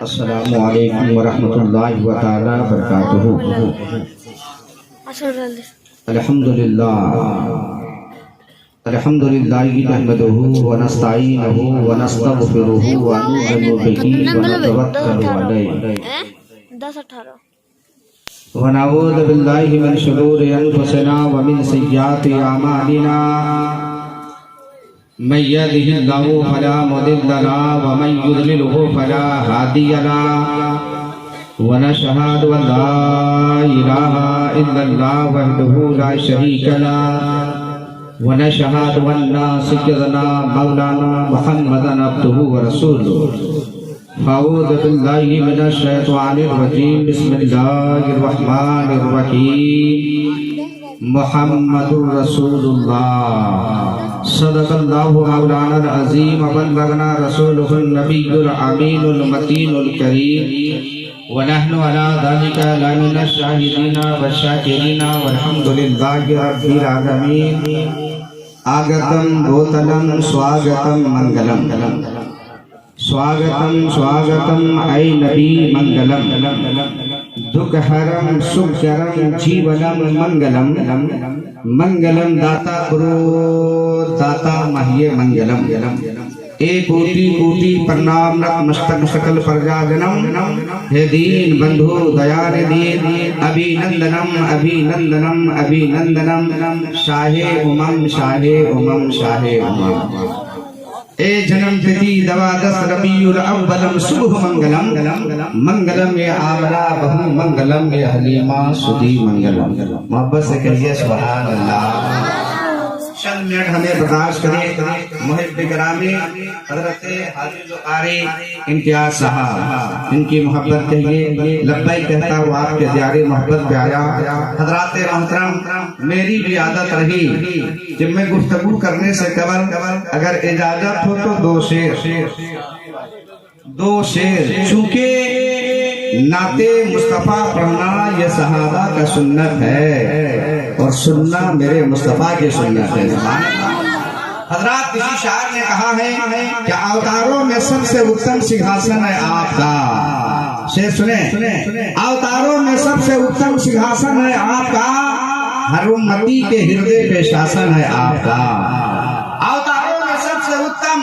अस्सलामु अलैकुम वरहमतुल्लाहि व तआला बरकातुहू। अल्हम्दुलिल्लाहि नहमदुहू व नस्तईनुहु व नस्तगफिरुहू व नूमिनु बिही व नतवक्कलु अलैहि व नऊज़ु बिल्लाहि मिन शुरूरि अनफुसिना व मिन सय्यिआति अमालिना। मन यहदिहिल्लाहु फला मुदिल्ल लहु व मन युद्लिलहु फला हादिय लहु व नशहदु अन ला इलाहा इल्लल्लाह वहदहु ला शरीक लहु व नशहदु अन्ना सय्यदना मौलाना मुहम्मदन अब्दुहु व रसूलुहु। अऊज़ु बिल्लाहि मिनश शैतानिर रजीम। बिस्मिल्लाहिर रहमानिर रहीम। मुहम्मदुर रसूलुल्लाह सदक़ल्लाहु मौलाना अज़ीम व बल्लगना रसूलुहुन नबियुल अमीनुल मतीनुल करीम व नहनु अला ज़ालिका लमिनश शाहिदीना व शाकिरीना वल्हम्दुलिल्लाहि रब्बिल आलमीन। आगतम भूतलम स्वागतम मंगलम स्वागतम स्वागतम ऐ नबी मंगलम दुःखहरम सुखकरम जीवनम मंगलम मंगलम दाता गुरु दाता मह्ये मंगलम। एक कोटि कोटि प्रणाम नतमस्तक सकल प्रजाजनम। हे दीन बंधु दयानिधि अभिनंदनम अभिनंदनम अभिनंदनम। शाहे उमम शाहे उमम शाहे उमम। ए जन्म तिथि दवादस रबीउल अव्वलम शुभ मंगलम मंगलम ये आमला बहु मंगलम ये हलीमा सुधी मंगलम। मोहब्बत से कहिए सुभान अल्लाह। चंद मिनट हमें बर्दाश्त करें। मुहिब गिरामी हजरत हाफिज कारी इम्तियाज साहब, इनकी मोहब्बत कहिए लब्बैक कहता हुआ आपके दियारे मोहब्बत पे आया। हजरात मोहतरम, मेरी भी आदत रही कि मैं गुफ्तगू करने से कबल अगर इजाजत हो तो दो शेर चूंकि नाते मुस्तफा पढ़ना ये सहाबा का सुन्नत है और सुनना मेरे मुस्तफा की सुन्नत है। हजरत किसी शायर ने कहा है कि अवतारों में सबसे उत्तम सिंहासन है आपका। शेर सुने, अवतारों में सबसे उत्तम सिंहासन है आपका, हर उम्मती के हृदय पे शासन है आपका। अवतारों में सबसे उत्तम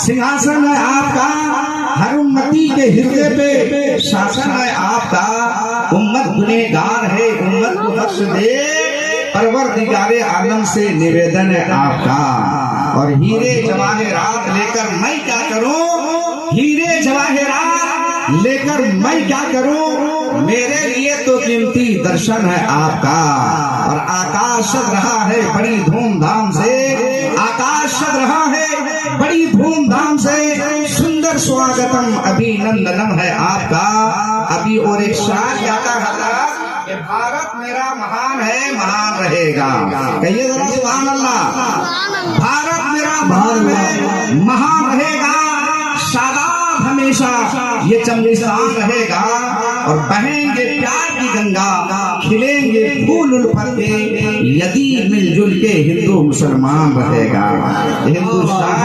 सिंहासन है आपका, हर उम्मती के हृदय पे शासन है आपका। उम्मत गुनहगार है, उम्मत को बख्श दे, परवरदिगारे आलम से निवेदन है आपका। और हीरे जवाहरात लेकर मैं क्या करूं, हीरे जवाहरात लेकर मैं क्या करूं, मेरे लिए तो कीमती दर्शन है आपका। और आकाश सज रहा है बड़ी धूमधाम से, आकाश सज रहा है बड़ी धूमधाम से, सुंदर स्वागतम अभिनंदनम है आपका। अभी और एक शायर गाता है कि भारत मेरा महान है, महान रहेगा। कहिए जरा सुभान अल्लाह। भारत मेरा महान है, महान रहेगा, शादाब हमेशा ये चमनिस्तान रहेगा। और बहेंगे प्यार की गंगा, खिलेंगे फूल उल्फत के, यदि मिलजुल के हिंदू मुसलमान रहेगा। हिंदुस्तान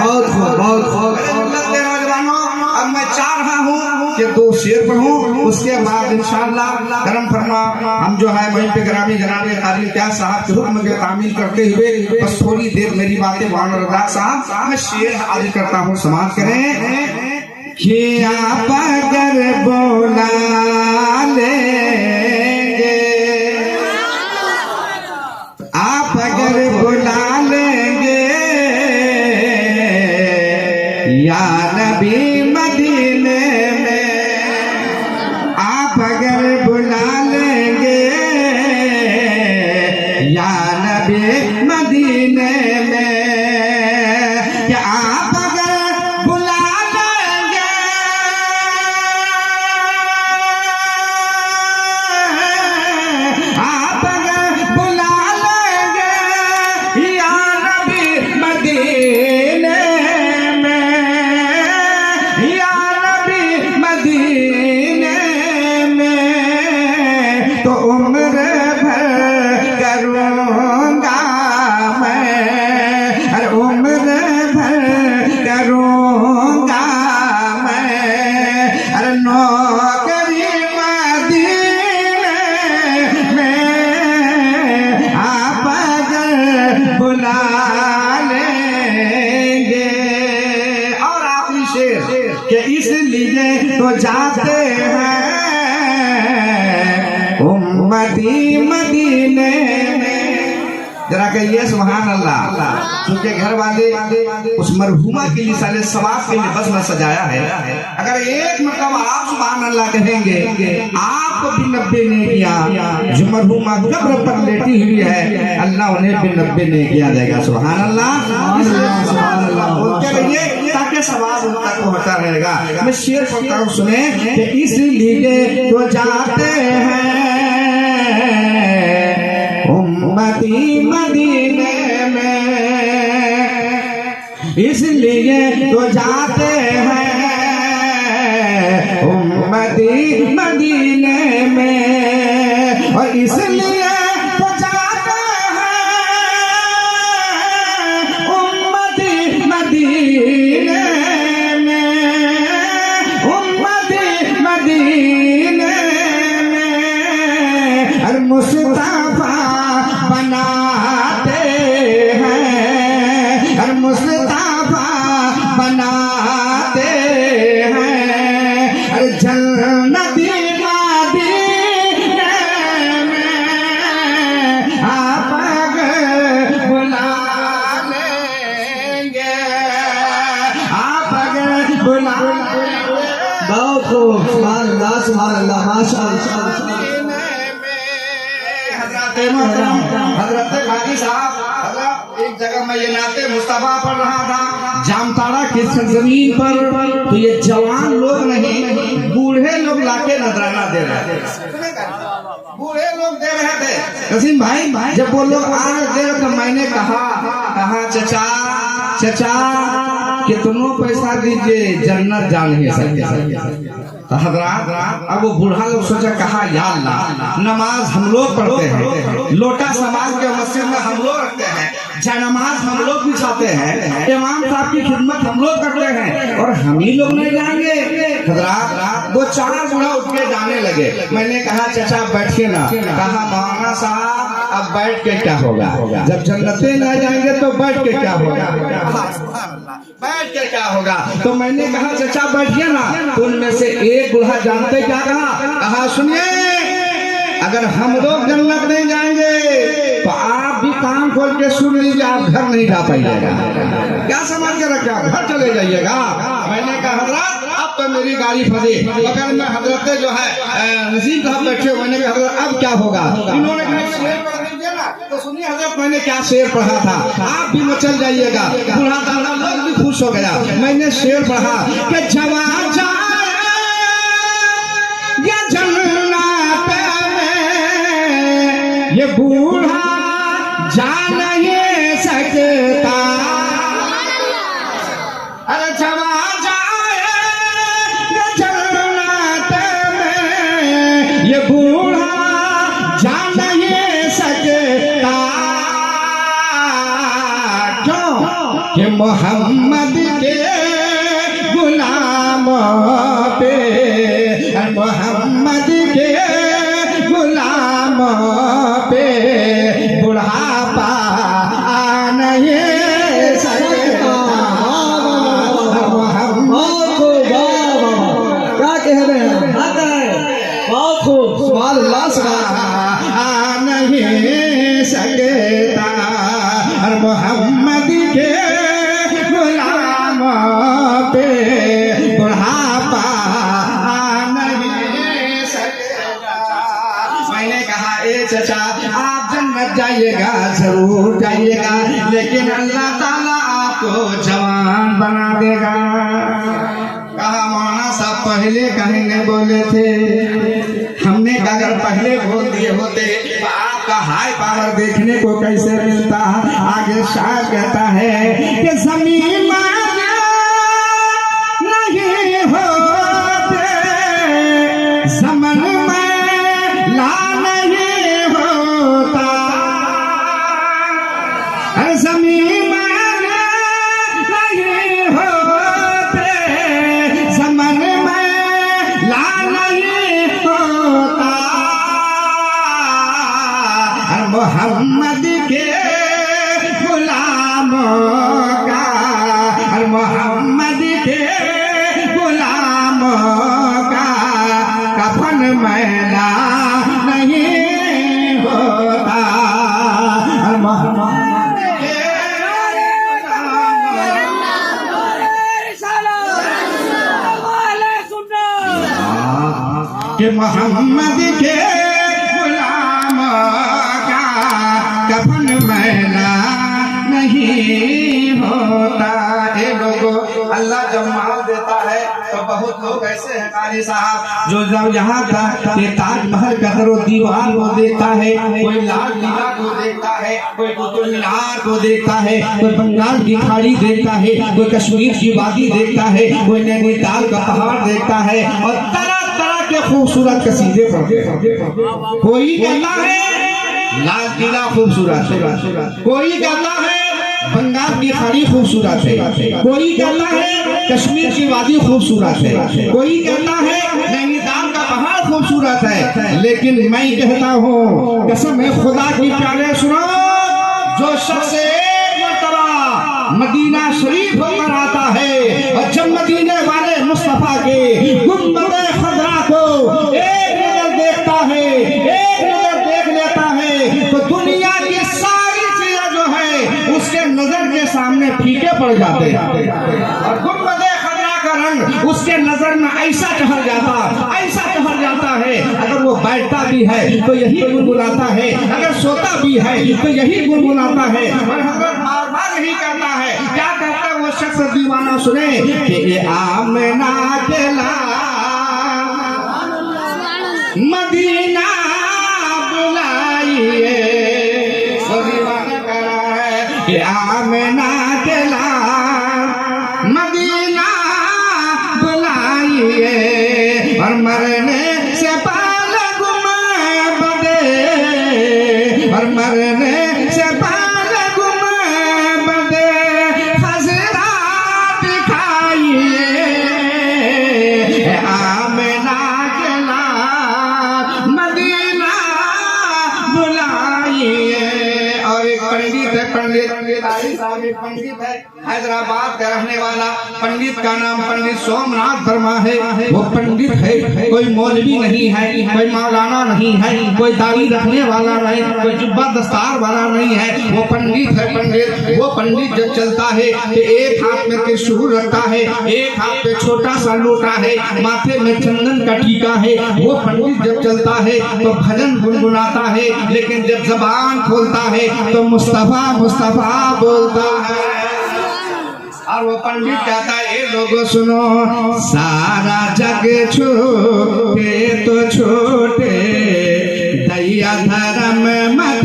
अब मैं चाह रहा हूँ कि दो शेर पढ़ूं, उसके बाद इंशाअल्लाह करम फरमा हम जो है वहीं पे ग्रामी जनाबे कारी क्या साहब के हुक्म के तामील करते हुए बस थोड़ी देर मेरी बातें मानो। रज़ाक साहब, मैं शेर हाजिर करता हूँ, समाज करें कि आप अगर बोला लेंगे, आप अगर बुला लेंगे या नबी मदीने में, आप अगर बुला लेंगे या नबी मदीने में, या आप अगर बुला लेंगे, आप अगर बुला लेंगे या नबी मदीने में, कि इसलिए तो जाते हैं उम्मती मदीने में। जरा कहिए सुभान अल्लाह। क्योंकि घर वाले उस मरहुमा के लिए साले सवाब के लिए बस में सजाया है। अगर एक मतलब आप सुभान अल्लाह कहेंगे, आपको भी 90 नेकियां जो मरहुमा कब्र पर लेटी हुई है, अल्लाह उन्हें भी 90 नेकियां देगा। सुभान अल्लाह, सुभान अल्लाह बोलते रहिए ताकि सवाब उन तक पहुंचता रहेगा। मैं शेर पढ़ता हूँ, सुने कि इसलिए तो जाते हैं उम्मती मदीने में, इसलिए तो जाते हैं उम्मती मदीने में, और इसलिए तो जाते हैं उम्मती मदीने में, उम्मती मदीने में। और मुस्तफा बनाते हैं, हर मुस्तफा बनाते हैं, हर जन्नती मदीने में आप बुला लेंगे, आप बुला। बहुत खूब, सुभान अल्लाह, सुभान अल्लाह, माशाअल्लाह। हजरत गाजी साहब, एक जगह मैं ये नाते मुस्तफा पढ़ रहा था जामताड़ा की सरजमीन पर, तो ये जवान लोग नहीं बूढ़े लोग लाके नजराना दे रहे थे। बूढ़े लोग दे रहे थे। कसीम भाई जब वो लोग आ रहे तो मैंने कहा चचा चचा कितनों पैसा दीजिए, जन्नत जा नहीं सकते। हजरात अब वो बूढ़ा लोग सोचा, कहा या अल्लाह, नमाज हम लोग पढ़ते हैं, लोटा समाज के मस्जिद में हम लोग रखते हैं, नमाज हम लोग बिछाते हैं, इमाम साहब की खिदमत हम लोग करते हैं, और हम ही लोग नहीं जाएंगे। हजरात 2-4 बूढ़ा उठ के जाने लगे। मैंने कहा चचा बैठिए ना। कहा मौलाना साहब अब बैठ के क्या होगा, जब जन्नते न जाएंगे तो बैठ के क्या होगा, बैठ के क्या होगा। तो मैंने कहा चचा बैठिए ना। तो उनमें से एक बूढ़ा जानते क्या कहा सुनिए, अगर हम लोग जन्नत नहीं जाएंगे तो आप भी कान खोल के सुन लीजिए, आप घर नहीं जा पाइएगा। क्या समझ के रखा, घर चले जाइएगा। मैंने कहा हजरत अब तो मेरी गाड़ी फंसी, अगर मैं हजरत जो है नसीब साहब बैठे, मैंने कहा हजरत अब क्या होगा। इन्होंने कहा शेर पढ़ दीजिए ना। तो सुनिए हजरत मैंने क्या शेर पढ़ा था, आप भी मचल जाइएगा। बूढ़ा दादा लोग भी खुश हो गया। मैंने शेर पढ़ा कि जवान जाए या जन्नत में, ये बूढ़ा जा नहीं सकता। अरे जवान जाए या जन्नत में, ये बूढ़ा जा नहीं सकता। क्यों कि मोहम्मद के गुलामों पे, मोहम्मद के गुलामों पे बुढ़ापा नहीं सकता। क्या कह रहे हैं, बहुत खूब, सुभान अल्लाह, नहीं सकता। और मोहम्मद के गुलामों पे बुढ़ापा नहीं सकता। मैंने कहा ए चचा आप जन्नत जाइएगा, जरूर जाइएगा, लेकिन अल्लाह ताला आपको जवान बना देगा। कहा मौलाना साहब पहले कहीं नहीं बोले थे। हमने कहा अगर पहले बोल दिए होते तो आपका हाई पावर देखने को कैसे मिलता। आगे शायर कहता है कि जमीन नहीं होते, समन में ला नहीं होता। जमीन नहीं होते, समन में ला नहीं होता। मोहम्मद के गुलामों मैला नहीं होता। कि मोहम्मद के गुलाम का कफन मैला नहीं होता। ए लोगों, अल्लाह जब माल देता है तो बहुत लोग ऐसे हैं कारी साहब जो जब यहाँ का कि ताजमहल का हर दीवार को देखता है, कोई लाल किला को देखता है, कोई कुतुब मीनार को देखता है, कोई बंगाल की खाड़ी देखता है, कोई कश्मीर की वादी देखता है, कोई नैनीताल का पहाड़ देखता है और तरह तरह के खूबसूरत कसीदे पढ़ते हैं। कोई कहता है लाल किला खूबसूरत है, कोई कहता है बंगाल की खाड़ी खूबसूरत है, कोई कहता है कश्मीर की वादी खूबसूरत है, कोई कहता है नैनीताल का पहाड़ खूबसूरत है। लेकिन मैं कहता हूँ कसम है खुदा की प्यारे सुनो, जो शख्स एक मर्तबा मदीना शरीफ होकर आता है और जब मदीने वाले मुस्तफा के गुंबद खजरा को एक नजर देखता है, एक नजर देख लेता है तो दुनिया की सारी चीजें जो है उसके नजर के सामने फीके पड़ जाते हैं और गुंबद खजरा का रंग उसके नजर में ऐसा ठहर जाता, ऐसा ठहर जाता है। अगर वो बैठता भी है तो यही गुनगुनाता है, अगर सोता भी है तो यही गुनगुनाता है और हजरत बार बार यही कहता है। क्या कहता है वो शख्स दीवाना, सुने कि ये आमना के मदीना बुलाइए, दीवाना कह रहा है कि आमना के मदीना बुलाइए और मरने से पहले गुंबदे और मरने से पहले गुंबदे खजरा दिखाइए, आमना के मदीना बुलाइए। और एक पंडित है, पंडित साहब एक पंडित है, हैदराबाद का रहने वाला। पंडित का नाम पंडित सोमनाथ वर्मा है। वो पंडित है, कोई मौलवी नहीं है, कोई मौलाना नहीं है, कोई दाढ़ी रखने वाला नहीं, कोई जुब्बा दस्तार वाला नहीं है, वो पंडित है। पंडित वो पंडित जब चलता है तो एक हाथ में त्रिशूल रखता है, एक हाथ में छोटा सा लोटा है, माथे में चंदन का टीका है। वो पंडित जब चलता है तो भजन गुनगुनाता है, लेकिन जब जबान खोलता है तो मुस्तफा मुस्तफा बोलता है। और वो पंडित कहता है ये लोगों सुनो, सारा जग छोटे तो छोटे दैया धर्म मत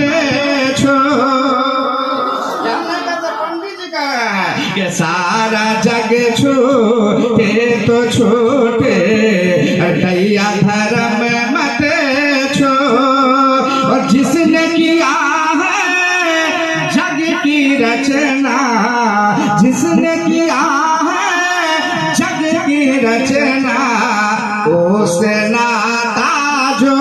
कि सारा जग छोटे तो छोटे दैया धर्म मत छो, और जिसने किया है जग की रचना, जिसने किया है जग की रचना, उससे नाता जो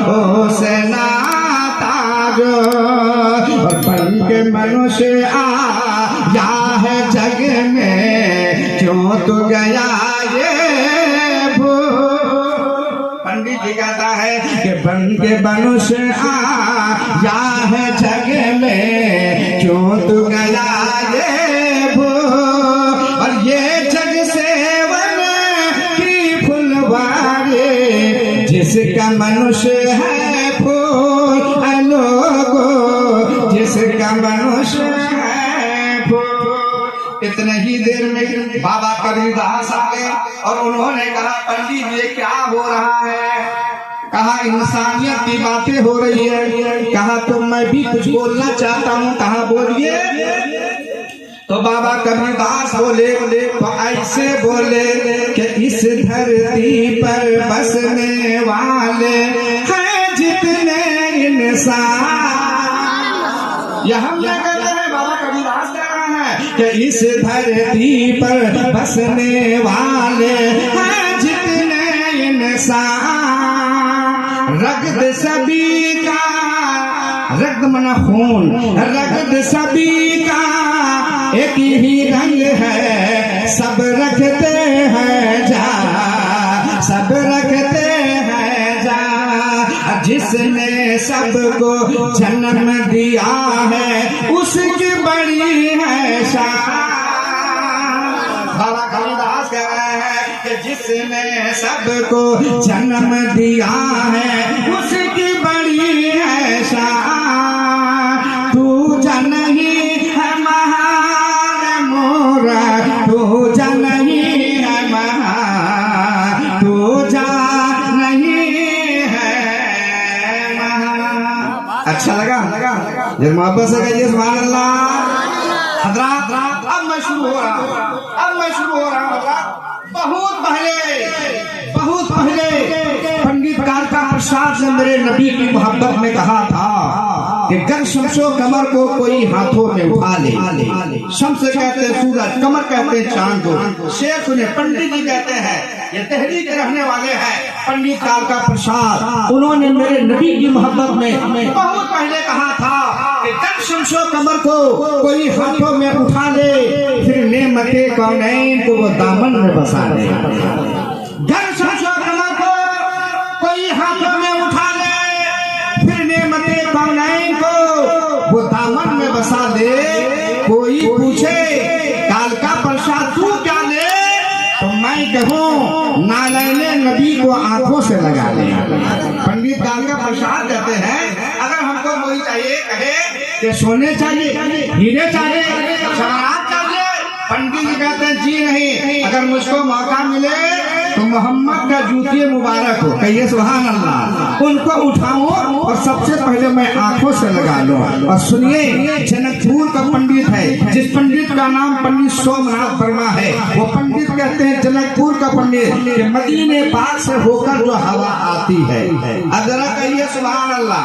उससे नाता जो बन के मनुष्य आया है जग में, क्यों तू गया ये भू। पंडित जी कहता है कि बन के मनुष्य आया है जग में, क्यों तू गया ये भू। और ये जग सेवन की फुलवारी, जिसका मनुष्य है फूल लोगो, जिसका मनुष्य है फूल। इतने ही देर में बाबा कबीरदास आ गए और उन्होंने कहा पंडित ये क्या हो रहा है। कहा इंसानियत की बातें हो रही है। कहा तो मैं भी कुछ बोलना चाहता हूँ। कहा बोलिए। तो बाबा कबीरदास बोले तो ऐसे बोले कि इस धरती पर बसने वाले हैं जितने इंसान, यह हम क्या कर रहे हैं, बाबा कबीरदास कह रहे हैं कि इस धरती पर बसने वाले हैं जितने इंसान, रक्त सभी का, रक्त मना खून, रक्त सभी का एक ही रंग है, सब रखते हैं जा जिसने सबको जन्म दिया है उसकी बड़ी है शान। बाबा कालिदास कह रहे हैं कि जिसने सबको जन्म दिया है उसकी बड़ी है शान। तू जन ही है महान मोरा, तू जन ही है महान, तू जान ही है महान। अच्छा लगा? जब मोहब्बत से कहिए सुभान अल्लाह। हज़रात अब मैं शुरू हो रहा हूँ, बहुत पहले पंडित कालका प्रसाद ने मेरे नबी की मोहब्बत में कहा था कि गर शमशो कमर को कोई हाथों में उठा ले। शम्स कहते हैं सूरज, कमर कहते हैं चांद को। शेर सुने, पंडित जी कहते हैं, ये दिल्ली के रहने वाले हैं पंडित कालका प्रसाद। उन्होंने मेरे नबी की मोहब्बत में बहुत पहले कहा था कि गर शमशो कमर को कोई हाथों में उठा ले, फिर नेमते कौनैन को वो दामन में बसा ले। गर शमशो कमर को कोई हाथों में उठा ले, फिर नेमते कौनैन को वो दामन में बसा ले। कोई पूछे कालका प्रसाद तू क्या ले, तो मैं कहूँ नालैने नबी को आंखों से लगा ले। पंडित कालका प्रसाद कहते हैं अगर हमको वही चाहिए, कहे कि सोने चाहिए, हीरे चाहिए, जवाहरात चाहिए, पंडित जी कहते हैं जी नहीं, अगर मुझको मौका मिले तो मोहम्मद का जूते मुबारक हो, कहिए सुभान अल्लाह, उनको उठाऊं और सबसे पहले मैं आंखों से लगा लूं। और सुनिए, जनकपुर का पंडित है, जिस पंडित का नाम पंडित सोमनाथ वर्मा है, वो पंडित कहते हैं जनकपुर का पंडित मदीने पाक से होकर जो हवा आती है। अब जरा कहिए सुभान अल्लाह।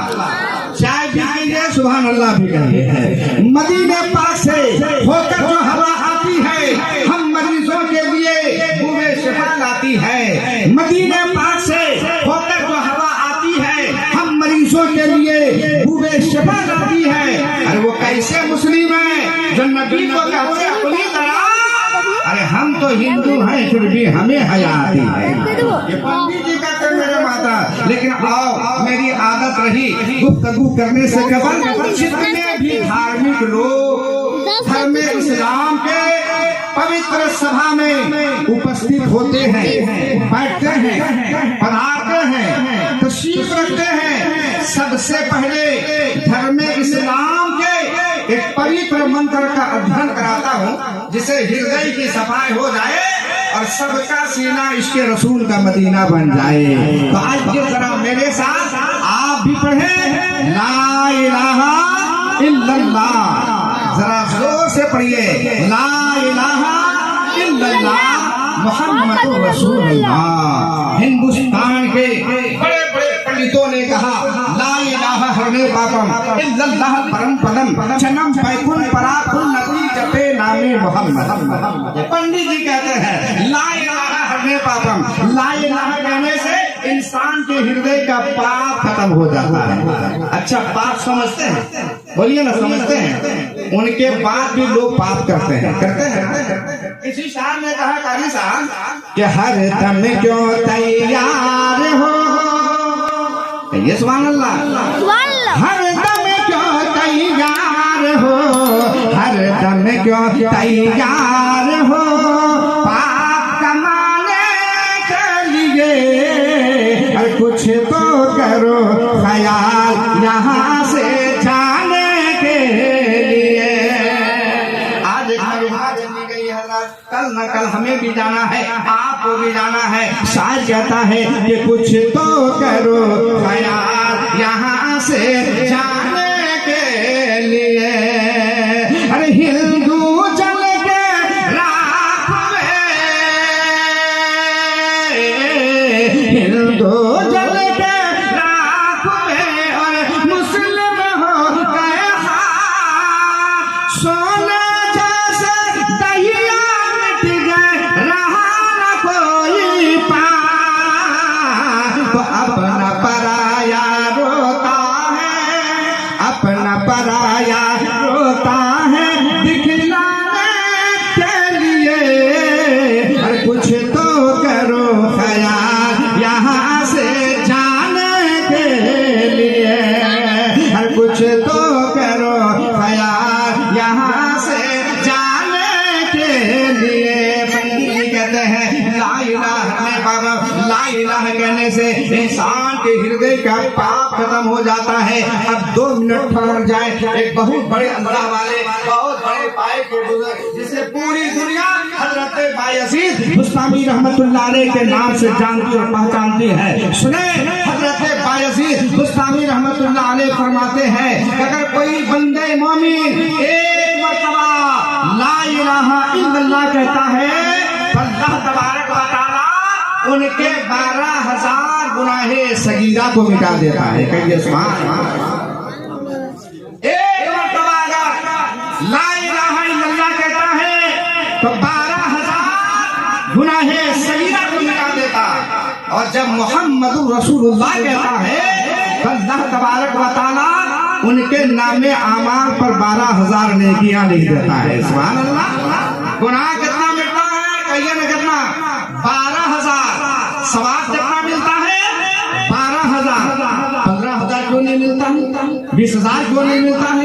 चाय भी कहिए सुभान अल्लाह भी कहिए। मदीने पाक से होकर जो हवा आती है, हम मरीजों के लिए बूबे शफक लाती है। मदीने पाक से होकर जो हवा आती है, हम मरीजों के लिए बूबे शफक लाती है। अरे वो कैसे मुस्लिम है जो नबी को कहते अपनी तरह? अरे हम तो हिंदू हैं फिर भी हमें हया आती है। ये पंडित जी कहते मेरे माता, लेकिन आओ मेरी आदत रही गुफ्तगू करने से कबल जितने भी धार्मिक लोग धर्म इस्लाम के पवित्र सभा में उपस्थित होते हैं, बैठते हैं, पढ़ाते हैं, तशरीफ रखते हैं, सबसे पहले धर्म इस्लाम के एक पवित्र मंत्र का अध्ययन कराता हूँ, जिसे हृदय की सफाई हो जाए और सबका सीना इसके रसूल का मदीना बन जाए। तो आज ये जरा मेरे साथ आप भी पढ़े ला इलाहा इल्लल्लाह, जरा जोर से पढ़िए ला इलाहा इल्लल्लाह मुहम्मदुर रसूलुल्लाह। हिंदुस्तान के बड़े बड़े पंडितों ने कहा ला इलाहा हरने पापम इल्लल्लाह परम पदम जन्म बैकुंठ पराकुल नबी जपे नामे मोहम्मद। पंडित जी कहते हैं ला इलाहा हरने पापम, ला इलाहा कहने से इंसान के हृदय का पाप खत्म हो जाता है। अच्छा, पाप समझते हैं? बोलिए ना, समझते हैं? उनके बाद भी लोग पाप करते हैं। इसी शान ने कहा कारी साहब कि हर दम क्यों तैयार हो, कहिए सुभान अल्लाह। हर दम क्यों तैयार हो, हर दम क्यों तैयार हो, पाप कमाने के लिए हर कुछ तो करो ख्याल यहाँ से जाने के लिए। आज कल न कल हमें भी जाना है, आपको भी जाना है। शायद कहता है कि कुछ तो करो ख्याल यहाँ से जाने के लिए। अरे हिंदू जल के राख में, हिंदू जल के राख में और मुस्लिम हो गए सोने जैसे दहिया मिट गए, रहा न कोई पार। तो अपना पराया रोता है, ला इलाहा कहने से इंसान के हृदय का पाप खत्म हो जाता है। अब 2 मिनट ठहर जाए, एक बहुत बड़े अल्लाह वाले, बहुत बड़े पाए के बुजुर्ग जिसे पूरी दुनिया हजरत बायजीद बुस्तामी रहमतुल्लाह अलैह के नाम से जानती और पहचानती है। सुने, हजरत बायजीद बुस्तामी रहमतुल्लाह अलैह फरमाते हैं अगर कोई बंदे मोमिन एक मर्तबा ला इलाहा इल्लल्लाह कहता है तो अल्लाह तबारक व तआला उनके 12,000 गुनाहे सगीरा को मिटा देता है। कहिए सुभान अल्लाह। एक मर्तबा अगर ला इलाहा इल्लल्लाह कहता है तो 12,000 गुनाहे सगीरा को मिटा देता। और जब मुहम्मदुर रसूलुल्लाह कहता है तो अल्लाह तबारक व तआला उनके नामे आमाल पर 12,000 नेकियां लिख देता है। सुभान अल्लाह। गुनाह कितना मिलता है? कहिए ना कितना? 12,000। सवाब कितना मिलता है? 12,000। 15,000 क्यों नहीं मिलता है? 20,000 क्यों नहीं मिलता है?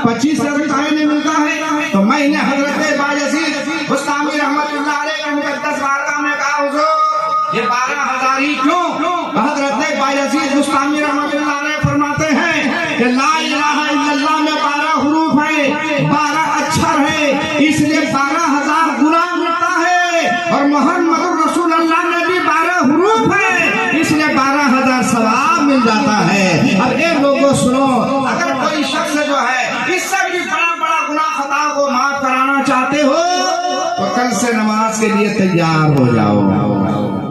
25,000 क्यों नहीं मिलता है? तो मैंने हजरत बायजीद बुस्तामी रहमतुल्लाह अलैह के मुकद्दस बारगाह में कहा हुजूर ये 12,000 ही क्यों? हजरत बायजीद बुस्तामी रहमतुल्लाह अलैह फरमाते हैं कि ला इलाहा इल्लल्लाह में 12 हुरूफ है, 12 अक्षर है, इसलिए 12,000 गुनाह मिलता है। और मोहम्मद रसूलुल्लाह में भी 12 हुरूफ है, इसलिए 12,000 सवाब मिल जाता है। अब ये लोगों सुनो, अगर कोई शख्स जो है इससे भी बड़ा गुनाह खता को माफ कराना चाहते हो तो कल से नमाज के लिए तैयार हो जाओ।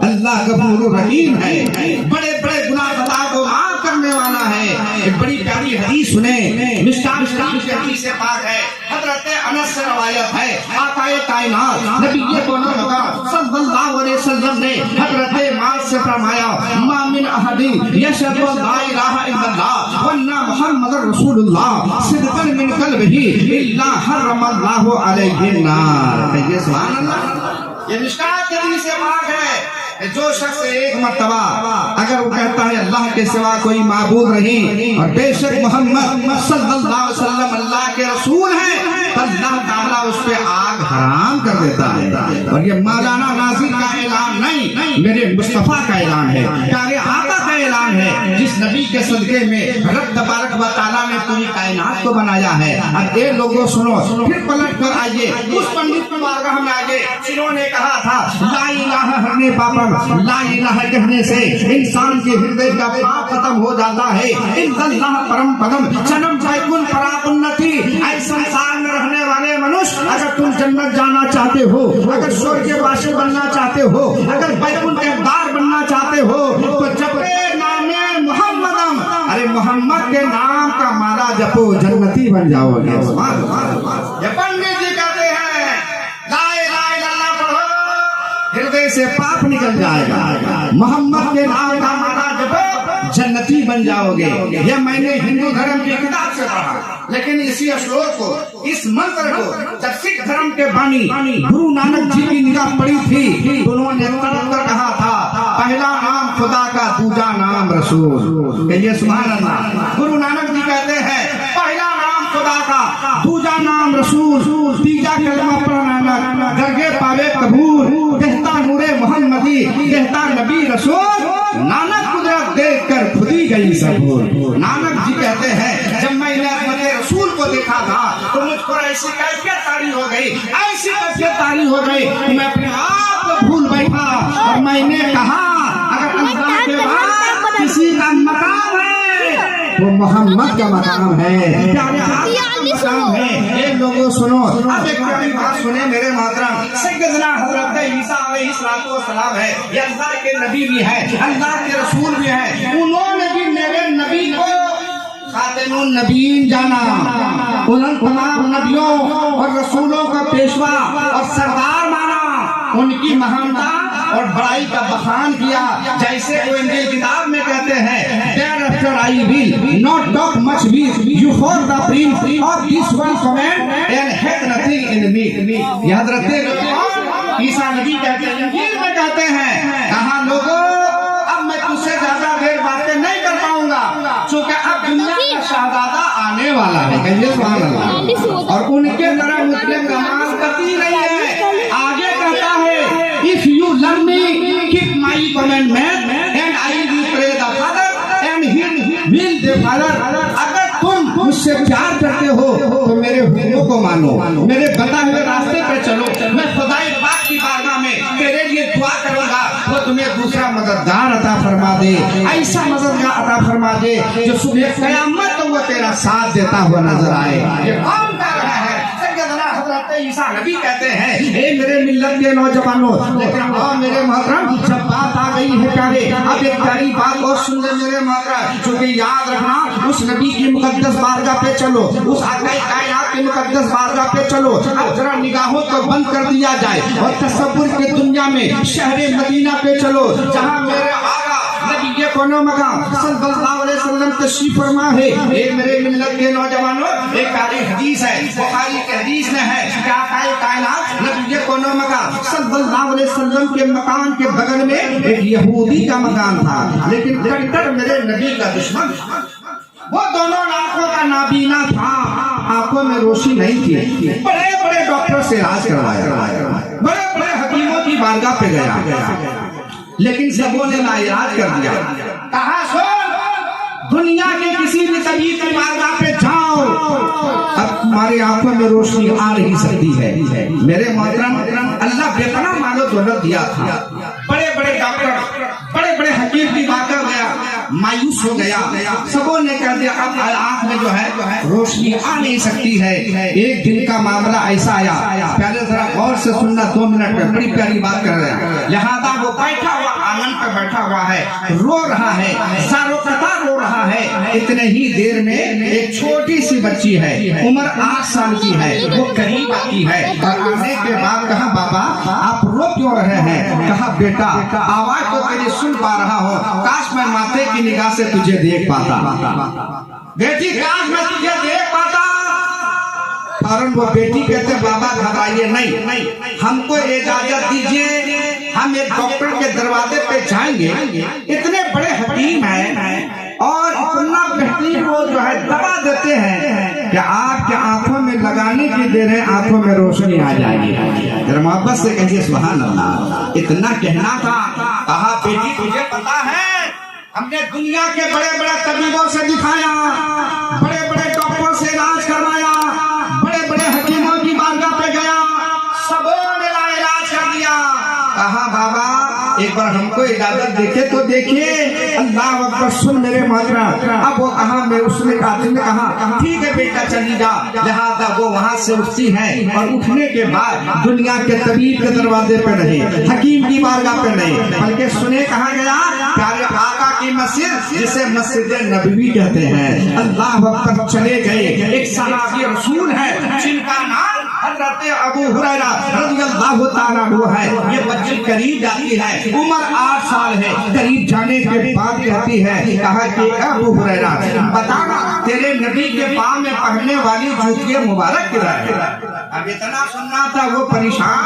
अल्लाह गफूर रहीम है, बड़े गुनाह खता को माफ करने वाला है। एक बड़ी प्यारी हदीस सुने, मिशकात शरीफ की हदीस से पाक है, हजरत अनस से रवायत है, आकाए कायनात नबी सल्लल्लाहु अलैहि वसल्लम ने हजरत माद से फरमाया मा मिन अहदिन यशहदु ला इलाहा इल्लल्लाह व अन्ना मुहम्मदुर रसूलुल्लाह सिद्दन मिन क़ल्बिही इल्ला हर्रमल्लाहु अलैहि नार। कहिए सुभान अल्लाह। ये मिशकात की हदीस से पाक है। जो शख्स एक मर्तबा अगर वो कहता है अल्लाह के सिवा कोई माबूद नहीं और बेशक मोहम्मद सल्लल्लाहु अलैहि वसल्लम अल्लाह के रसूल हैं, तो अल्लाह ताला उस पे आग हराम कर देता है। और ये मौलाना नाज़िर का ऐलान नहीं, मेरे मुस्तफा का ऐलान है, प्यारे आका का ऐलान है, जिस नबी के सदके में रब तबारक व तआला ने पूरी कायनात को बनाया है। अब ये लोगों सुनो, फिर पलट कर आइए उस पंडित की बारगाह में आइए जिन्होंने कहा था ला इलाहा हरने पापा ला इलाहा कहने से इंसान के हृदय का पाप खत्म हो जाता है। इंदल्लाह परम पदम जन्म जयकुल पराउन्नति। ऐ संसार में रहने वाले मनुष्य, अगर तुम जन्नत जाना चाहते हो, अगर स्वर्गवासी बनना चाहते हो, अगर बैकुंठ के द्वार बनना चाहते हो तो जपे नामे मुहम्मदम, अरे मोहम्मद के नाम का माला जपो, जन्नती बन जाओगे। पंडित जी कहते हैं ला इलाहा इल्लल्लाह पढ़ो, हृदय से पाप निकल जाएगा, मोहम्मद के नाम का माला जपो, जन्नती बन जाओगे। यह मैंने हिंदू धर्म की किताब से पढ़ा, लेकिन इसी श्लोक को, इस मंत्र को जब सिख धर्म के बानी गुरु नानक जी की निगाह पड़ी थी तो उन्होंने कहा था पहला नाम खुदा का, दूजा नाम रसूल। कहिए सुभान अल्लाह। गुरु नानक जी कहते हैं पहला नाम खुदा का, दूजा नाम रसूल, तीजा कलमा पर नानक दरगे पावे कबूल, कहता नूरे मोहम्मदी, कहता नबी रसूल, नानक कुदरत देखकर खुदी गई सबूर। नानक जी कहते हैं जब मैंने अपने रसूल को देखा था तो मुझको ऐसी कैफियत तारी हो गई, ऐसी कैफियत तारी हो गई कि मैं अपने आप को भूल बैठा और मैंने कहा अगर अल्लाह के बाद किसी का मकाम है वो मोहम्मद का मकाम है, प्यारे आपका मकाम है। ये लोगों सुनो, अब एक बड़ी बात सुने मेरे मोहतरम, सैयदना हजरत ईसा अलैहिस्सलाम है, ये अल्लाह के नबी भी है, अल्लाह के रसूल भी है। उन्होंने भी मेरे नबी को खातिमुन नबीन जाना, उन तमाम नबियों और रसूलों का पेशवा और सरदार माना, उनकी महानता और बड़ाई का बखान किया। जैसे वो इंजील किताब में कहते हैं thereafter I will not talk much with you for the prince of this one command and have nothing in me। ये हजरत ईसा नबी कहते हैं, इंजील में कहते हैं कहा लोगों अब मैं तुझसे ज्यादा देर बातें नहीं कर पाऊंगा क्योंकि अब दुनिया का शहजादा आने वाला है। कहिए सुभान अल्लाह। और उनके तरह मुस्लिम नमाज करती नहीं है। आगे कहता है if you learn me keep my commandment father, अगर तुम मुझसे प्यार करते हो तो मेरे हुक्मों को मानो, मेरे बताए हुए रास्ते पे चलो। मैं खुदाई पाक की बारगाह में तेरे लिए दुआ करूंगा, वो तुम्हें दूसरा मददगार अता फरमा दे, ऐसा मददगार अता फरमा दे जो सुबह क़यामत तो वो तेरा साथ देता हुआ नजर आए। ये कौन कर रहा है? हज़रत ईसा नबी कहते हैं, ए मेरे मिल्लत के नौजवानों, लेकिन मेरे मोहतरम जब बात आ गई है प्यारे, अब एक प्यारी बात और सुन ले मेरे मोहतरम, क्योंकि याद रखना उस नबी की मुकद्दस बारगाह पे चलो, उस आकाए कायनात की मुकद्दस बारगाह पे चलो। अब जरा निगाहों को बंद कर दिया जाए और तसव्वुर की दुनिया में शहर मदीना पे चलो, जहाँ मेरे आका नबी ये कोनो मकाम सल्लल्लाहु अलैहि वसल्लम तशरीफ फरमा है। एक मेरे मिल्लत के नौजवानों, एक प्यारी हदीस है, बुखारी की हदीस में है कि आकाए कायनात नबी ये कोनो मकाम सल्लल्लाहु अलैहि वसल्लम के मकान के बगल में एक यहूदी का मकान था, लेकिन कट्टर मेरे नबी का दुश्मन। वो दोनों आंखों का नाबीना था, आंखों में रोशनी नहीं थी। बड़े बड़े डॉक्टर से इलाज करवाया, बड़े बड़े हकीमों की बारगाह पे गया, लेकिन सबों ने नाइलाज कर दिया। कहा सुन, दुनिया के किसी भी तबीब की बारगाह पे जाओ, अब तुम्हारी आंखों में रोशनी आ नहीं सकती है। मेरे मोहतरम, अल्लाह बेपना मानो दौलत दिया था। बड़े बड़े डॉक्टर, बड़े बड़े हकीम की बारगाह गया, मायूस हो गया, सबों ने कह दिया अब आंख में जो है रोशनी आ नहीं सकती है। एक दिन का मामला ऐसा आया, पहले जरा गौर से सुनना, 2 मिनट में बड़ी प्यारी बात कर रहे हैं। लिहाजा वो बैठा हुआ आंगन पर बैठा हुआ है, रो रहा है, सारों कतार रो रहा है। इतने ही देर में एक छोटी सी बच्ची है, उम्र 8 साल की है, वो करीब आती है और आने के बाद कहा बाबा आप रो क्यों रहे हैं? कहा बेटा आवाज तो तेरी सुन पा रहा हूँ, काश मैं माथे की निगाह से तुझे देख पाता। बेटी काश मैं तुझे देख पाता। फौरन वो बेटी कहते बाबा घबराइए नहीं, हमको इजाजत दीजिए, हम एक डॉक्टर के दरवाजे पे जाएंगे। इतने बड़े हकीम हैं और इतना बेहतरीन वो जो है दवा देते हैं कि आपके आंखों में लगाने की देर है, आंखों में रोशनी आ जाएगी। जरा मोहब्बत से कहिए सुभान अल्लाह। इतना कहना था। कहा बेटी तुझे पता है हमने दुनिया के बड़े बड़े तबीबों से दिखाया, बड़े बड़े डॉक्टरों से इलाज करवाया, बड़े बड़े हकीमों की बारगाह पे गया, सबों ने इलाज कर दिया। कहा बाबा एक बार हमको इजाजत देखे तो देखिए। अल्लाह अकबर, सुन मेरे मोहतरम। अब वो कहा मैं उसने कहा ठीक है बेटा चली जा। लिहाजा वो वहाँ से उठती है और उठने के बाद दुनिया के तबीब के दरवाजे पे नहीं, हकीम की बारगाह पे नहीं, बल्कि सुने कहा गया प्यारे आका की मस्जिद जिसे मस्जिद नबवी कहते हैं। अल्लाह अकबर, चले गए। एक सहाबी रसूल है जिनका नाम हज़रत अबू हुरैरा रज़ियल्लाहु ताला अन्हु है। ये बच्ची करीब जाती है, उम्र 8 साल है। करीब जाने के बाद कहती है, कहा कि अबू हुरैरा बताना तेरे नबी के पाँव में पहनने वाली जूतियाँ मुबारक किधर है? अब इतना सुनना था वो परेशान।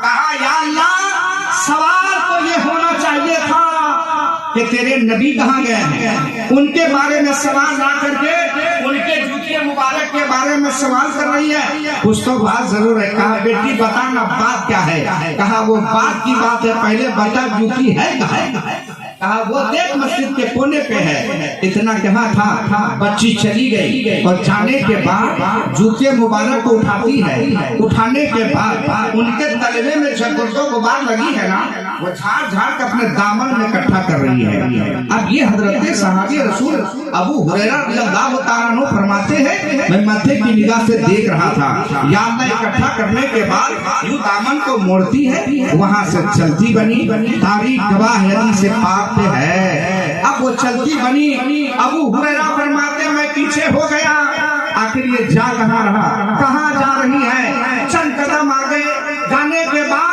कहा या अल्लाह, सवाल तो ये होना चाहिए था कि तेरे नबी कहाँ गए हैं, उनके बारे में सवाल ना करके उनके जूते मुबारक के बारे में सवाल कर रही है। कुछ तो बात जरूर है। कहा बेटी बताना बात क्या है? कहा वो बात की बात है, पहले बता जूती है कहाँ है? कहा वो देख मस्जिद के कोने पे है। इतना कहा था, बच्ची चली गई और जाने के बाद जूते मुबारक को उठाती है। उठाने के बाद उनके तलवे में जब गुबार लगी है ना, वो झाड़ झाड़ के अपने दामन में इकट्ठा कर रही है। अब ये हजरत सहाबी रसूल अबू हुरैरा रज़ियल्लाहु ताला अन्हु फरमाते हैं, मैं माथे की निगाह से देख रहा था, या अल्लाह इकट्ठा करने के बाद यूं दामन को मोड़ती है, वहां से चलती बनी। तारीख गवाह हदीस से पाक पे है। अब वो चलती बनी। अबू हुरैरा फरमाते मैं पीछे हो गया। आखिर ये जा कहाँ रहा, कहाँ जा रही है? चंद कदम आगे जाने के बाद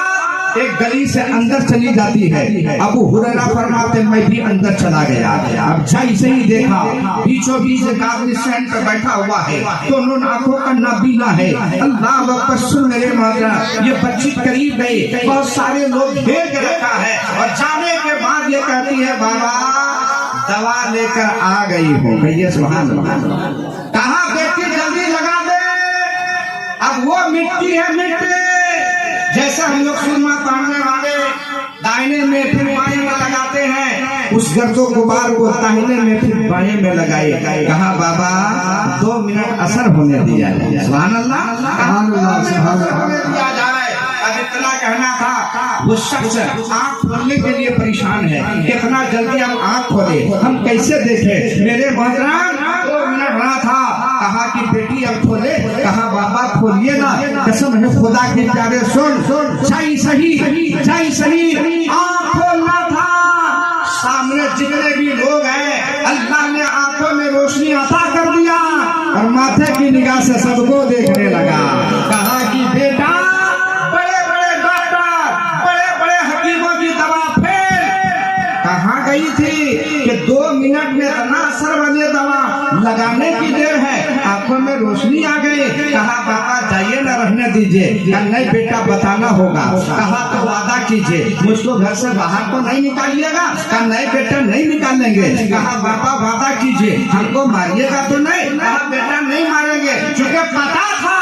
एक गली से अंदर चली जाती है। अबू हुरैरा फरमाते मैं भी अंदर चला गया। अब जैसे ही देखा बीचों बीच एक आदमी स्टैंड पर बैठा हुआ है, दोनों आंखों का नाबीना है। अल्लाह अकबर, सुन मेरे मोहतरम, ये बच्ची करीब गई, बहुत सारे लोग घेर के रखा है और जाने के बाद ये कहती है बाबा दवा लेकर आ गई हूँ। भैया सुभान अल्लाह। कहा बेटी जल्दी लगा दे। अब वो मिट्टी है, मिट्टी जैसे हम लोग सुरमा ताड़ने वाले दाहिने में फिर बाएं में लगाते हैं, उस उस गर्दो गुबार को दाहिने में फिर बाएं में लगाए, कहा बाबा 2 मिनट असर होने दिया जाए। सुभान अल्लाह, होने दिया जाए। अब इतना कहना था, वो शख्स आँख खोलने के लिए परेशान है, कितना जल्दी हम आँख खोले, हम कैसे देखें। मेरे मोहतरम 2 मिनट रहा था, कहा कि बेटी अब खोले, कहा बाबा खोलिए ना, कसम है खुदा के प्यारे, सुन सही सही आँख खोलना था। सामने जितने भी लोग हैं अल्लाह ने आंखों में रोशनी अता कर दिया और माथे की निगाह से सबको देखने लगा। कहा कि बेटा बड़े बड़े डॉक्टर, बड़े बड़े हकीमों की दवा फेल कहाँ गई थी कि 2 मिनट में इतना असर वाली दवा लगाने की देर है, आंखों में रोशनी आ गई। कहा बाबा जाइए ना, रहने दीजिए। कहा नहीं बेटा बताना होगा। कहा तो वादा कीजिए, मुझको घर से बाहर तो नहीं निकालिएगा। कहा नहीं बेटा नहीं निकालेंगे। कहा बाबा वादा कीजिए, हमको मारिएगा तो नहीं। कहा बेटा नहीं मारेंगे, क्योंकि पता था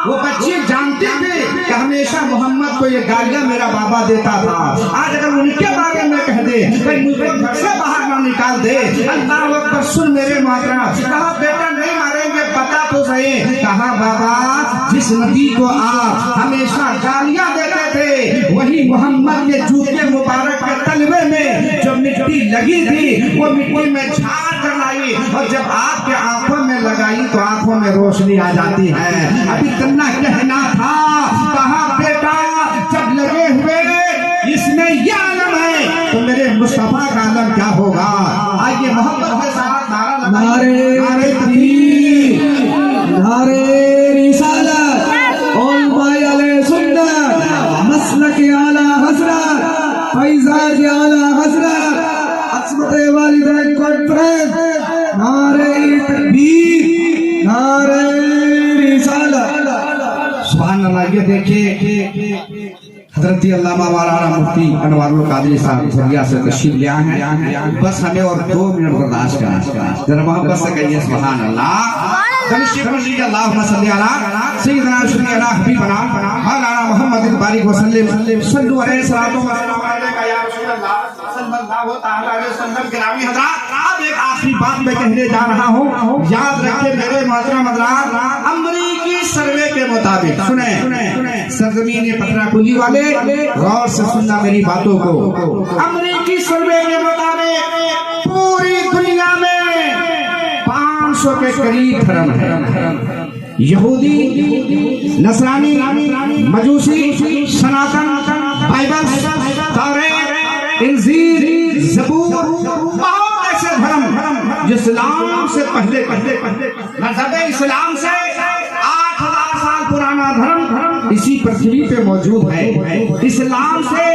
वो बच्ची जानती थी कि हमेशा मोहम्मद को ये गालियां मेरा बाबा देता था। आज अगर उनके बारे में कह दे भाई मुझको घर से बाहर ना निकाल दे, अल्लाह अकबर, सुन मेरे मातरा। कहा बेटा नहीं मारेंगे, पता तो सही। कहा बाबा जिस नबी को आप हमेशा गालियां देते थे वही मोहम्मद के जूते मुबारक के तलवे में जो मिट्टी लगी थी वो मिट्टी में झाड़ कर लाई, और जब आपके आंखों में लगाई तो आंखों में रोशनी आ जाती है। अभी इतना कहना था। कहा बेटा जब लगे हुए इसमें ये आलम है तो मेरे मुस्तफा का आलम क्या होगा। आइए मोहब्बत के साथ नारे तकबीर, नारे रिसालत, उलमाए अहले सुन्नत, मसलक आला हज़रत, फैज़ान आला हज़रत, अस्मत वालिदैन कॉन्फ्रेंस, नारे तकबीर, नारे रिसालत। सुभान अल्लाह। ये देखिए हजरत अल्लामा मौलाना मुफ्ती अनवारुल कादरी साहब झरिया से तशरीफ ले आए हैं। बस हमें और 2 मिनट बर्दाश्त करना, जरा मोहब्बत से कहिए सुभान अल्लाह। अल्लाहुम्मा सल्ली अला सय्यिदना सल्ली अला हबीबना मौलाना मुहम्मद बारिक वसल्लम सल्लु अलैहि सल्लल्लाहु अलैहि या रसूल अल्लाह सल्लल्लाहु तआला अलैहि वसल्लम। गिरामी हज़रात, अब एक आखिरी बात मैं कहने जा रहा हूँ, याद रखिए मेरे मोहतरम हज़रात। अमरीकी सर्वे के मुताबिक, सुने सरजमीन पथराकुली वाले गौर से सुनना मेरी बातों को। अमरीकी सर्वे के मुताबिक पूरी दुनिया में 500 के करीब धर्म है। यहूदी, नसरानी, मजूसी, सनातन, बाइबल, तौरात, इंजील, ज़बूर, बहुत ऐसे धर्म इस्लाम से पहले मज़हब इस्लाम से 8000 साल पुराना धर्म इसी पृथ्वी पे मौजूद है। इस्लाम से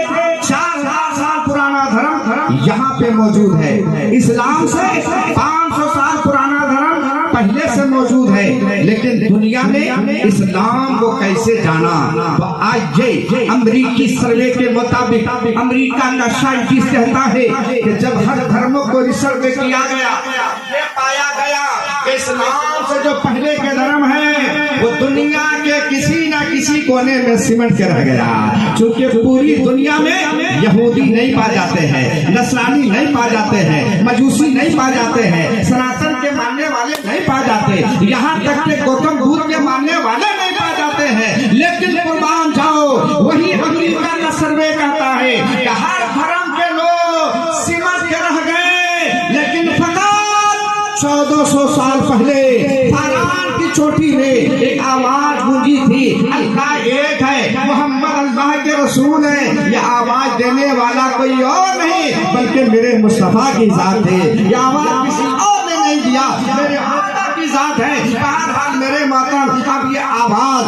4000 साल पुराना धर्म यहाँ पे मौजूद है। इस्लाम से 500 साल पुराना धर्म पहले से मौजूद है। लेकिन दुनिया ने इस्लाम को कैसे जाना, तो आज ये अमरीकी सर्वे के मुताबिक अमरीका का साइंटिस्ट कहता है कि जब हर धर्मों को रिसर्च किया गया, ये पाया गया कि इस्लाम से जो पहले के धर्म है वो दुनिया के किसी न किसी कोने में सिमट के रह गया। क्योंकि पूरी दुनिया में यहूदी नहीं पा जाते हैं, नसरानी नहीं पा जाते हैं, मजूसी नहीं पा जाते हैं, सनातन के मानने वाले नहीं पा जाते, यहाँ तक के गौतम बुद्ध के मानने वाले नहीं पा जाते हैं। लेकिन कुर्बान जाओ, वही अमेरिका का सर्वे कहता है कि हर धर्म के लोग सिमट के रह गए। लेकिन फकत 1400 साल पहले फारान की चोटी में एक आवाज गूंजी थी, अल्लाह एक है, मोहम्मद अल्लाह के रसूल है। ये आवाज देने वाला कोई और नहीं बल्कि मेरे मुस्तफा की जात है। ये आवाज किसी और ने नहीं दिया, मेरे आका की जात है। बहरहाल मेरे मातम, अब ये आवाज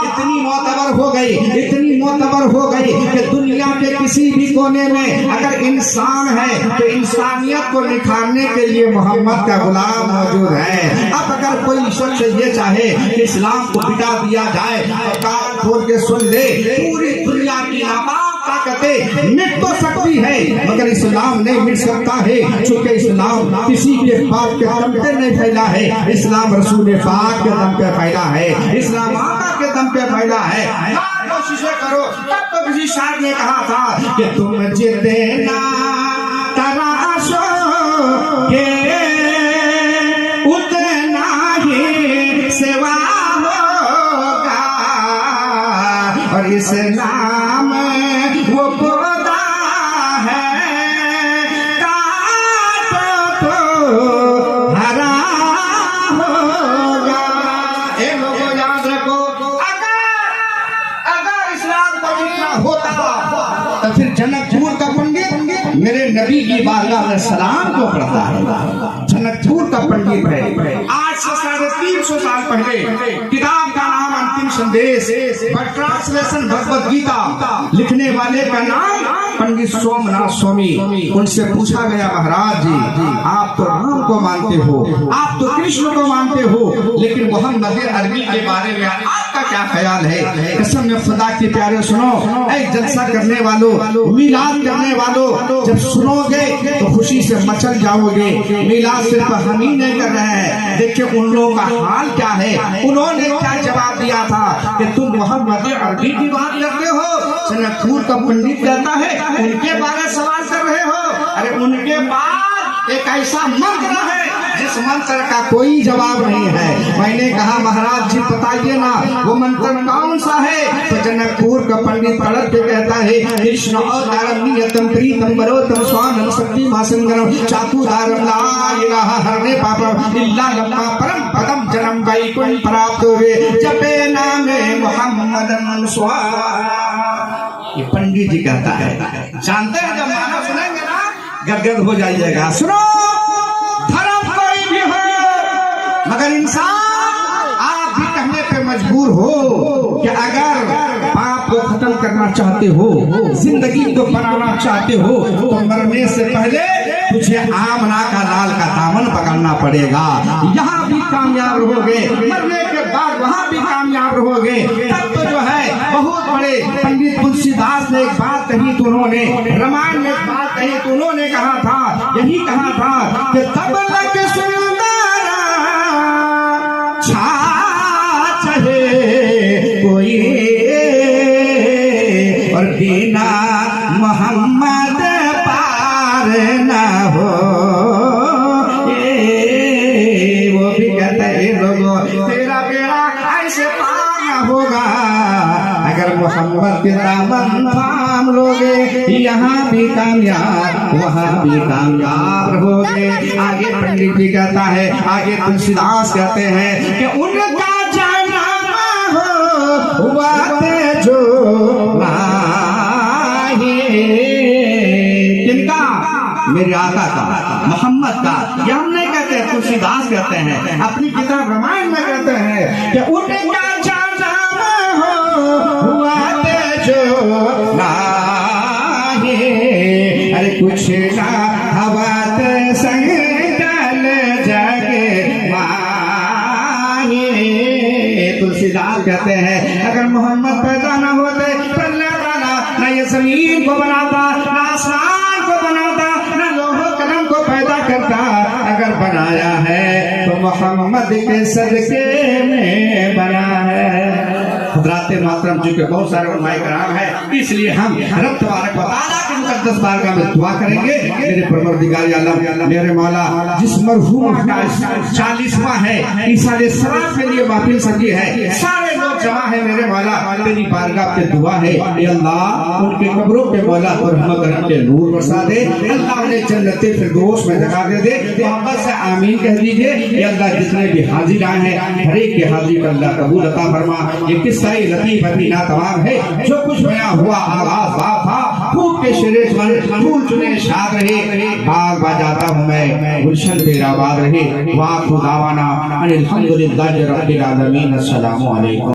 इतनी मोतबर हो गई, इतनी मोतबर हो गई कि दुनिया के किसी भी कोने में अगर इंसान है तो इंसानियत को निखारने के लिए मोहम्मद का गुलाम मौजूद है। अब अगर कोई शख्स ये चाहे कि इस्लाम को मिटा दिया जाए तो कान खोल के सुन ले, पूरी दुनिया की नापाक ताकतें मिट तो सकती है मगर इस्लाम नहीं मिट सकता है। चूंकि इस्लाम किसी के पाप के दम पे नहीं फैला है, इस्लाम रसूल पाक के दम पे फैला है, इस्लाम आका के दम पे फैला है। कोशिशें करो। तब तो किसी शायर ने कहा था कि तुम जितना इस्लाम वो खुदा है, काटो तो हरा होगा। ए लोगों याद रखो, अगर इस्लाम का जितना होता तो फिर जनकपुर का पंडित मेरे नबी की बारगाह में सलाम को पढ़ता है। जनकपुर का पंडित है। आज से 350 साल पहले किताब का नाम अंतिम संदेश, ट्रांसलेशन भगवद गीता, लिखने वाले का नाम पंडित सोमनाथ स्वामी। उनसे पूछा गया, महाराज जी आप तो राम को मानते हो, आप तो कृष्ण को मानते हो, लेकिन मोहम्मद अरबी के बारे में आपका क्या ख्याल है? कसम में खुदा के प्यारे सुनो, ऐ जलसा करने वालों, मिलाद करने वालों, जब सुनोगे तो खुशी से मचल जाओगे। मिलाद सिर्फ हम ही नहीं कर रहे हैं, देखिए उन लोगों का हाल क्या है। उन्होंने क्या जवाब दिया था कि तुम मोहम्मद अरबी की बात करते हो, जनकपुर का पंडित कहता है उनके बारे में सवाल कर रहे हो। अरे उनके बाद एक ऐसा मंत्र है जिस मंत्र का कोई जवाब नहीं है। मैंने कहा महाराज जी बताइए ना वो मंत्र कौन सा है? तो जनकपुर का पंडित तड़प के कहता है, कृष्ण अवतारम नियतम प्रीतम वरोतम स्वानम शक्ति मासंगरम चातुरारम ला इलाहा हरने पापम इल्ला लम्मा परम पदम जन्म वैकुंठ प्राप्त हुए जपे नामे मोहम्मदम स्वाहा। ये पंडित जी कहता है। जानते हैं जब मानव सुनेंगे ना गदगद हो जाइएगा। सुनो, धर्म कोई भी हो मगर इंसान आप भी कहने पे मजबूर हो कि अगर पाप को खत्म करना चाहते हो, जिंदगी को बनाना चाहते हो, तो मरने से पहले तुझे आमना का लाल का दामन पकड़ना पड़ेगा। यहाँ भी कामयाब रहोगे, मरने के बाद वहाँ भी कामयाब रहोगे। तब तो जो है बहुत बड़े पंडित तुलसीदास ने एक बात कही, तो उन्होंने रामायण में एक बात कही, तो उन्होंने कहा था, यही कहा था कि तब तक सुंदर छाछ है कोई और बिना मोहम्मद पार न हो। वो भी कहते हैं लोगों तेरा बेड़ा ऐसे पार न होगा अगर मोहम्मद के दामन थाम लोगे। यहाँ भी कामयाब वहाँ भी कामयाब रहोगे। आगे पंडित जी कहता है, आगे तुलसीदास कहते हैं कि उनका जाना हो हुआ जो किनका? मेरे आका का, मोहम्मद का। ये हम नहीं कहते, तुलसीदास कहते हैं, अपनी किताब रामायण में कहते हैं कि उनका जाना हो हुआ जो अरे कुछ ना हवा संग जल जगे मांगे। तुलसीदास कहते हैं अगर मोहम्मद पैदा न होते तो अल्लाह ताला न ये जमीन को बनाता, न आसमान को बनाता, न लोहो कलम को पैदा करता। अगर बनाया है तो मोहम्मद के सदके में बना है। हज़रात मोहतरम जी के बहुत सारे उलमाए कराम है, इसलिए हम रब तबारक व तआला के मुकद्दस बारगाह में दुआ करेंगे। मेरे परवरदिगार आलम, मेरे मौला, जिस मरहूम का 40वां है इसाले सवाब के लिए महफिल सजी है, सारे लोग जमा है मेरे मौला, तेरी बारगाह पे दुआ है ए अल्लाह उनके कब्रों पे मौला और रहमत के नूर बरसा दे। अल्लाह उन्हें जन्नते फिरदौस में जगह दे दे। मोहब्बत से आमीन कह दीजिए। ए अल्लाह जितने भी हाजिर आए हैं हर एक के हाजिर का अल्लाह कबूल अता फरमा। ये किस्सा लतीफ अमीना तमाम है, जो कुछ बयां हुआ आगाज बात था, खूब के शेरे फूल चुने शाद रहे, बाग बजाता हूँ मैं गुलशन पे आबाद रहे। वाह खुदावाना अनिल हम्दुलिल्लाहि रब्बिल आलमीन। अस्सलामु अलैकुम।